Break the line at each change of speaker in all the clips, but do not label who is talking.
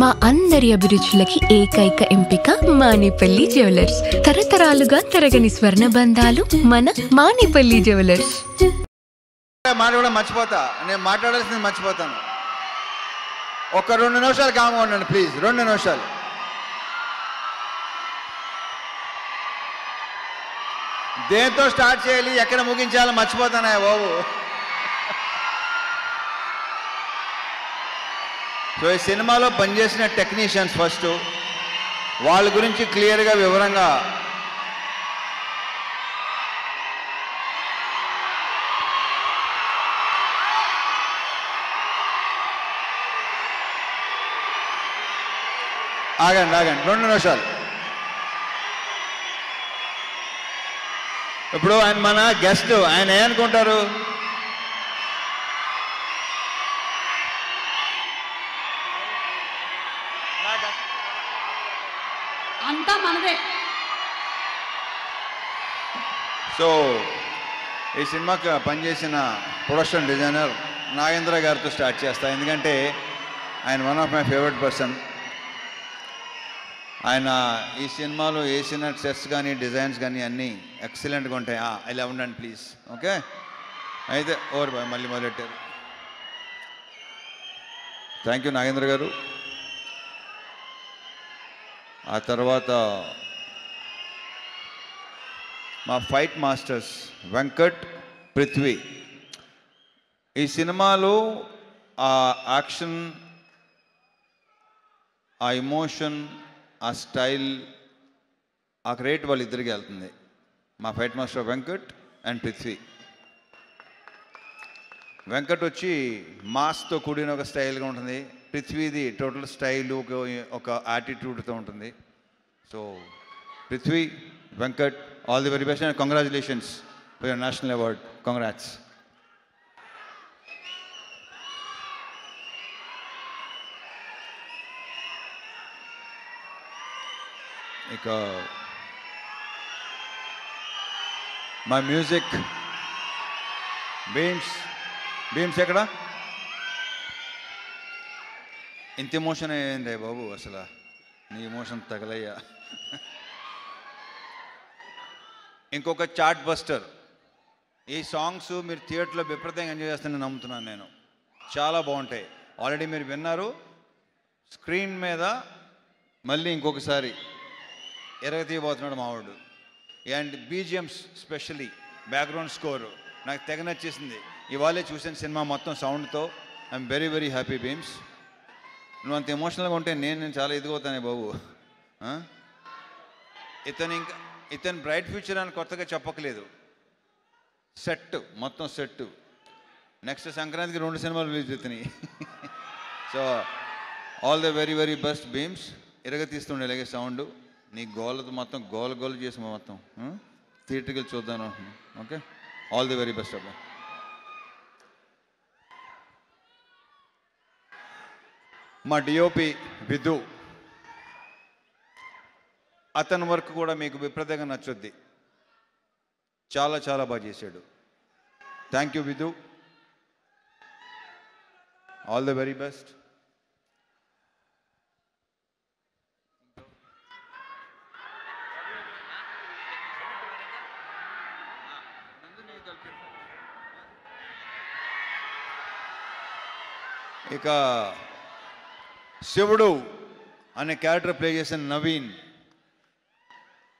మా అందరి అభిరుచులకి ఏకైక ఎంపిక మానేపల్లి జ్యువెలర్స్. తరతరాలుగా తరగని స్వర్ణ బంధాలు మన మానేపల్లి జ్యువెలర్స్.
మాట కూడా మర్చిపోతా, నేను మాట్లాడాల్సింది మర్చిపోతాను. ఒక 2 నిమిషాలు కామ్గా ఉండండి ప్లీజ్, 2 నిమిషాలు. దేంతో స్టార్ట్ చేయాలి, ఎక్కడ ముగించాలో మర్చిపోతానా బాబు. సో ఈ సినిమాలో పనిచేసిన టెక్నీషియన్స్ ఫస్ట్, వాళ్ళ గురించి క్లియర్గా వివరంగా ఆగండి 2 నిమిషాలు. ఇప్పుడు ఆయన మన గెస్ట్, ఆయన ఏమనుకుంటారు,
అంతా మనదే.
సో ఈ సినిమాకి పనిచేసిన ప్రొడక్షన్ డిజైనర్ నాగేంద్ర గారితో స్టార్ట్ చేస్తా, ఎందుకంటే ఆయన one of my favourite person. ఆయన ఈ సినిమాలో వేసిన సెట్స్ కానీ డిజైన్స్ కానీ అన్నీ ఎక్సలెంట్గా ఉంటాయి. ఇలా ఉండండి ప్లీజ్. ఓకే, అయితే ఓవర్ బాయ్, మళ్ళీ మొదలెట్టారు. థ్యాంక్ యూ నాగేంద్ర గారు. ఆ తర్వాత మా ఫైట్ మాస్టర్స్ వెంకట్, పృథ్వీ. ఈ సినిమాలో ఆ యాక్షన్, ఆ ఎమోషన్, ఆ స్టైల్, ఆ క్రెడిట్ వాళ్ళిద్దరికి వెళ్తుంది. మా fight master Venkat and Prithvi. Venkat వచ్చి మాస్తో కూడిన ఒక స్టైల్గా ఉంటుంది, పృథ్వీది టోటల్ స్టైల్ ఒక యాటిట్యూడ్తో ఉంటుంది. So Prithvi, Venkat, all the very best and congratulations for your national award. Congrats. ఇక మా మ్యూజిక్ బీమ్స్ ఎక్కడ? ఇంత ఎమోషన్ అయ్యింది బాబు, అసలు నీ ఎమోషన్ తగలయ్యా. ఇంకొక చార్ట్ బస్టర్. ఈ సాంగ్స్ మీరు థియేటర్లో విపరీతంగా ఎంజాయ్ చేస్తానని నమ్ముతున్నాను నేను. చాలా బాగుంటాయి. ఆల్రెడీ మీరు విన్నారు. స్క్రీన్ మీద మళ్ళీ ఇంకొకసారి ఎరగతీయబోతున్నాడు మావాడు. And BGMs, specially background score నాకు తెగ నచ్చేసింది. ఇవాళే చూసిన సినిమా మొత్తం సౌండ్తో. I'm very very happy Bheems. నువ్వు అంత ఎమోషనల్గా ఉంటే నేను చాలా ఎదిగవుతానే బాబు. ఇతను బ్రైట్ ఫ్యూచర్ అని కొత్తగా చెప్పకలేదు. సెట్, మొత్తం సెట్. నెక్స్ట్ సంక్రాంతికి 2 సినిమాలు రిలీజ్ అవుతున్నాయి. So all the very very best Bheems. ఎరగతీస్తుండే ఇలాగే సౌండ్. నీ గోలతో మొత్తం గోల చేసి మొత్తం థియేటర్కి వెళ్ళి చూద్దాను అంటున్నాను. Okay, all the very best అబ్బా. మా డిఓపి విధు, అతని వర్క్ కూడా మీకు విపరీతంగా నచ్చుద్ది. చాలా చాలా బాగా చేశాడు. Thank you Vidhu, all the very best. ఇక శివుడు అనే క్యారెక్టర్ ప్లే చేసిన నవీన్.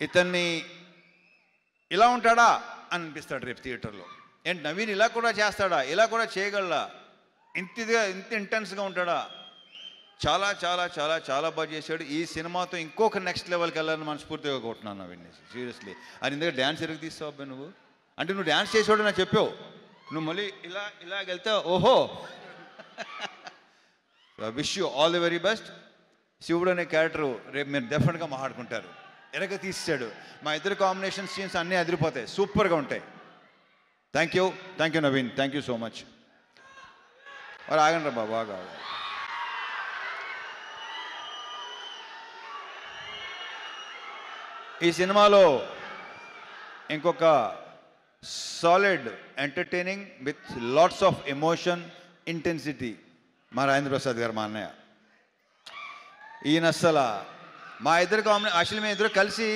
ఇతన్ని ఇలా ఉంటాడా అని అనిపిస్తాడు రేపు థియేటర్లో. ఏంటి నవీన్ ఇలా కూడా చేస్తాడా, ఇలా కూడా చేయగలడా, ఇంత ఇంటెన్స్గా ఉంటాడా? చాలా చాలా చాలా చాలా బాగా చేశాడు. ఈ సినిమాతో ఇంకొక నెక్స్ట్ లెవెల్కి వెళ్ళాలని మనస్ఫూర్తిగా కొట్టున్నాను నవీన్. సీరియస్లీ. అది ఇందులో డ్యాన్స్ ఎరుగు తీస్తావు అబ్బాయి నువ్వు. అంటే నువ్వు డ్యాన్స్ చేసేవాడు నాకు చెప్పావు, నువ్వు మళ్ళీ ఇలా వెళ్తే ఓహో. Wish you all the very best. శివుడు అనే క్యారెక్టరు రేపు మీరు డెఫినెట్గా మాట్లాడుకుంటారు. ఎరగ తీసాడు. మా ఇద్దరు కాంబినేషన్ సీన్స్ అన్నీ అదిరిపోతాయి, సూపర్గా ఉంటాయి. Thank you Naveen, thank you so much. మరి ఆగండి రా బాగా. ఈ సినిమాలో ఇంకొక solid entertaining with lots of emotion, intensity మా రాజేంద్ర ప్రసాద్ గారు, మా అన్నయ్య. ఈయన అస్సలు మా ఇద్దరు యాక్చువల్లీ మేము ఇద్దరు కలిసి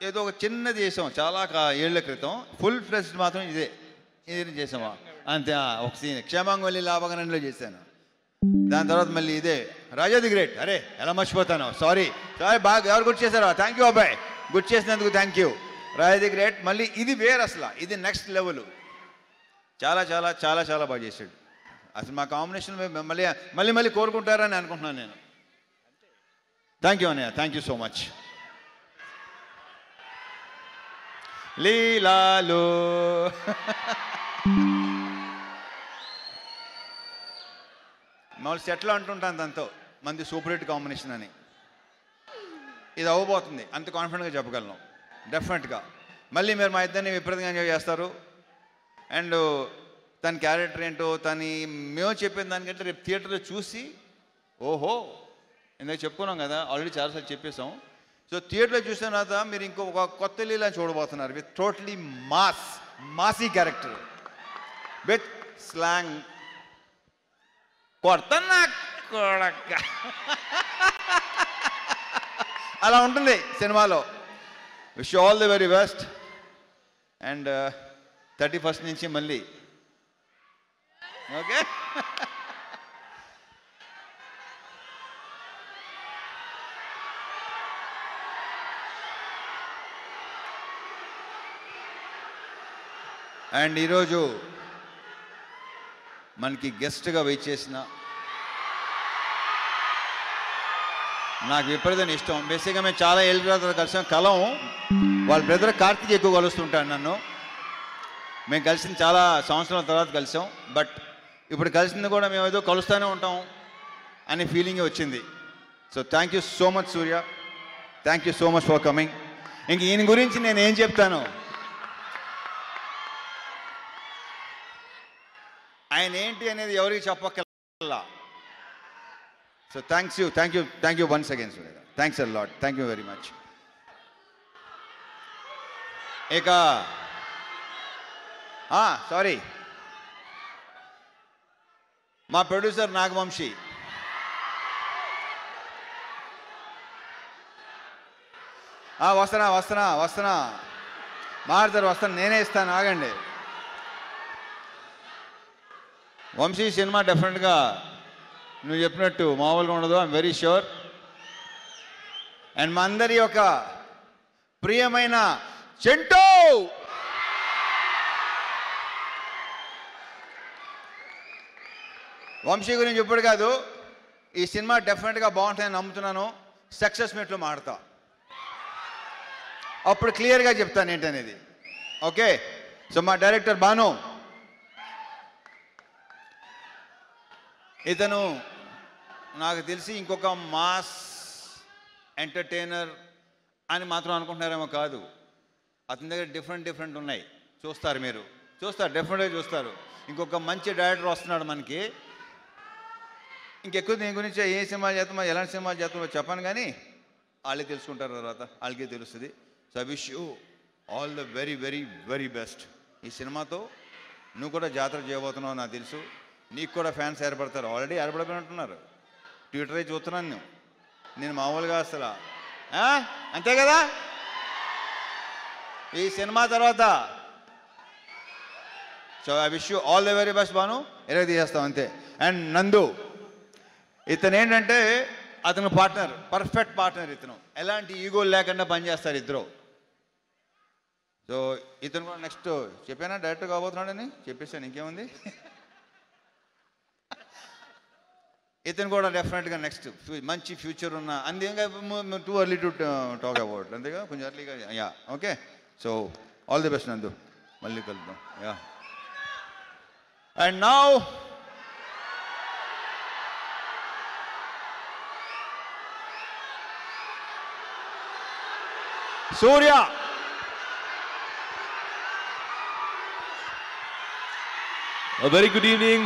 ఏదో ఒక చిన్నది చేసాం చాలా ఏళ్ల క్రితం. ఫుల్ ఫ్లెజ్డ్ మాత్రం ఇదే చేసామా అంతే. ఒక సీన్ క్షేమాంగవల్లి లాభగనంలో చేశాను. దాని తర్వాత మళ్ళీ ఇదే రాజా ది గ్రేట్. అరే ఎలా మర్చిపోతాను, సారీ బాగా ఎవరు గుర్తు చేశారో థ్యాంక్ యూ అబ్బాయి, గుర్తు చేసినందుకు thank you. Raja the great మళ్ళీ ఇది వేరు, అసలు ఇది నెక్స్ట్ లెవెల్. చాలా చాలా చాలా చాలా బాగా చేశాడు. అసలు మా కాంబినేషన్ మళ్ళీ మళ్ళీ మళ్ళీ కోరుకుంటారని అనుకుంటున్నాను నేను. థ్యాంక్ యూ అన్నయ్య, థ్యాంక్ యూ సో మచ్. లీలాలు మామూలు సెట్లో అంటుంటాను దాంతో మంది సూపర్ హిట్ కాంబినేషన్ అని. ఇది అవ్వబోతుంది, అంత కాన్ఫిడెంట్గా చెప్పగలను డెఫినెట్గా. మళ్ళీ మీరు మా ఇద్దరిని విపరీతంగా ఎంజాయ్ చేస్తారు. అండ్ తన క్యారెక్టర్ ఏంటో మేము చెప్పిన దానికంటే రేపు థియేటర్లో చూసి ఓహో ఇందాక చెప్పుకున్నాం కదా, ఆల్రెడీ చాలాసార్లు చెప్పేసాం. సో థియేటర్లో చూసిన తర్వాత మీరు ఇంకొక కొత్త లీలా చూడబోతున్నారు with totally massy character with slang. కొడతన్నా కొడక అలా ఉంటుంది సినిమాలో. Wish all the very best. And 31st నుంచి మళ్ళీ ఓకే. అండ్ ఈరోజు మనకి గెస్ట్గా వెయిట్ చేసిన నాకు విపరీతం ఇష్టం. బేసిక్గా మేము చాలా ఏళ్ళ తర్వాత కలిసాం. కలం వాళ్ళ బ్రదర్ కార్తీక్ ఎక్కువ కలుస్తుంటాడు నన్ను. మేము కలిసిన చాలా సంవత్సరాల తర్వాత కలిసాం. బట్ ఇప్పుడు కలిసింది కూడా మేము ఏదో కలుస్తూనే ఉంటాం అనే ఫీలింగ్ వచ్చింది. So thank you so much Surya, thank you so much for coming. ఇంక ఈయన గురించి నేను ఏం చెప్తాను, ఆయన ఏంటి అనేది ఎవరికి చెప్పక్కర్లా. So thank you once again Surya, thanks a lot, thank you very much. ఇక సారీ మా ప్రొడ్యూసర్ నాగవంశీ, వస్తున్నా మారుతారు, వస్తాను, నేనే ఇస్తాను, ఆగండి. వంశీ సినిమా డెఫినెట్గా నువ్వు చెప్పినట్టు మామూలుగా ఉండదు, ఐఎమ్ వెరీ ష్యూర్. అండ్ మా అందరి యొక్క ప్రియమైన చెంటూ వంశీ గురించి ఇప్పుడు కాదు, ఈ సినిమా డెఫినెట్గా బాగుంటుందని నమ్ముతున్నాను. సక్సెస్ మీట్లో మాడతా, అప్పుడు క్లియర్గా చెప్తాను ఏంటనేది. ఓకే. సో మా డైరెక్టర్ బాను, ఇతను నాకు తెలిసి ఇంకొక మాస్ ఎంటర్టైనర్ అని మాత్రం అనుకుంటున్నారేమో కాదు, అతని దగ్గర డిఫరెంట్ ఉన్నాయి. చూస్తారు, మీరు చూస్తారు, డెఫినెట్గా చూస్తారు. ఇంకొక మంచి డైరెక్టర్ వస్తున్నాడు మనకి. ఇంకెక్కువ దీని గురించి ఏ సినిమా చేస్తామో ఎలాంటి సినిమా చేస్తామో చెప్పాను, కానీ వాళ్ళే తెలుసుకుంటారు, తర్వాత వాళ్ళకే తెలుస్తుంది. So I wish you all the very very very best. ఈ సినిమాతో నువ్వు కూడా జాతర చేయబోతున్నావు నాకు తెలుసు. నీకు కూడా ఫ్యాన్స్ ఏర్పడతారు, ఆల్రెడీ ఏర్పడిపోయినట్టున్నారు. ట్విట్టరే చూస్తున్నాను నేను మామూలుగా అసలు. అంతే కదా. ఈ సినిమా తర్వాత so I wish you all the very best Banu. ఎలాగ తీసేస్తాం అంతే. అండ్ నందు, ఇతను ఏంటంటే అతను పార్ట్నర్, పర్ఫెక్ట్ పార్ట్నర్. ఇతను ఎలాంటి ఈగోలు లేకుండా పనిచేస్తారు ఇద్దరు. సో ఇతను కూడా నెక్స్ట్ చెప్పానా డైరెక్టర్ కాబోతున్నాడని చెప్పేసాను, ఇంకేముంది. ఇతను కూడా డెఫినెట్గా నెక్స్ట్ మంచి ఫ్యూచర్ ఉన్న, అంతేగా too early to talk about, అంతేగా కొంచెం ఎర్లీగా. Yeah okay. So all the best నందు, మళ్ళీ కలుద్దాం. Yeah. And now Surya.
A very good evening.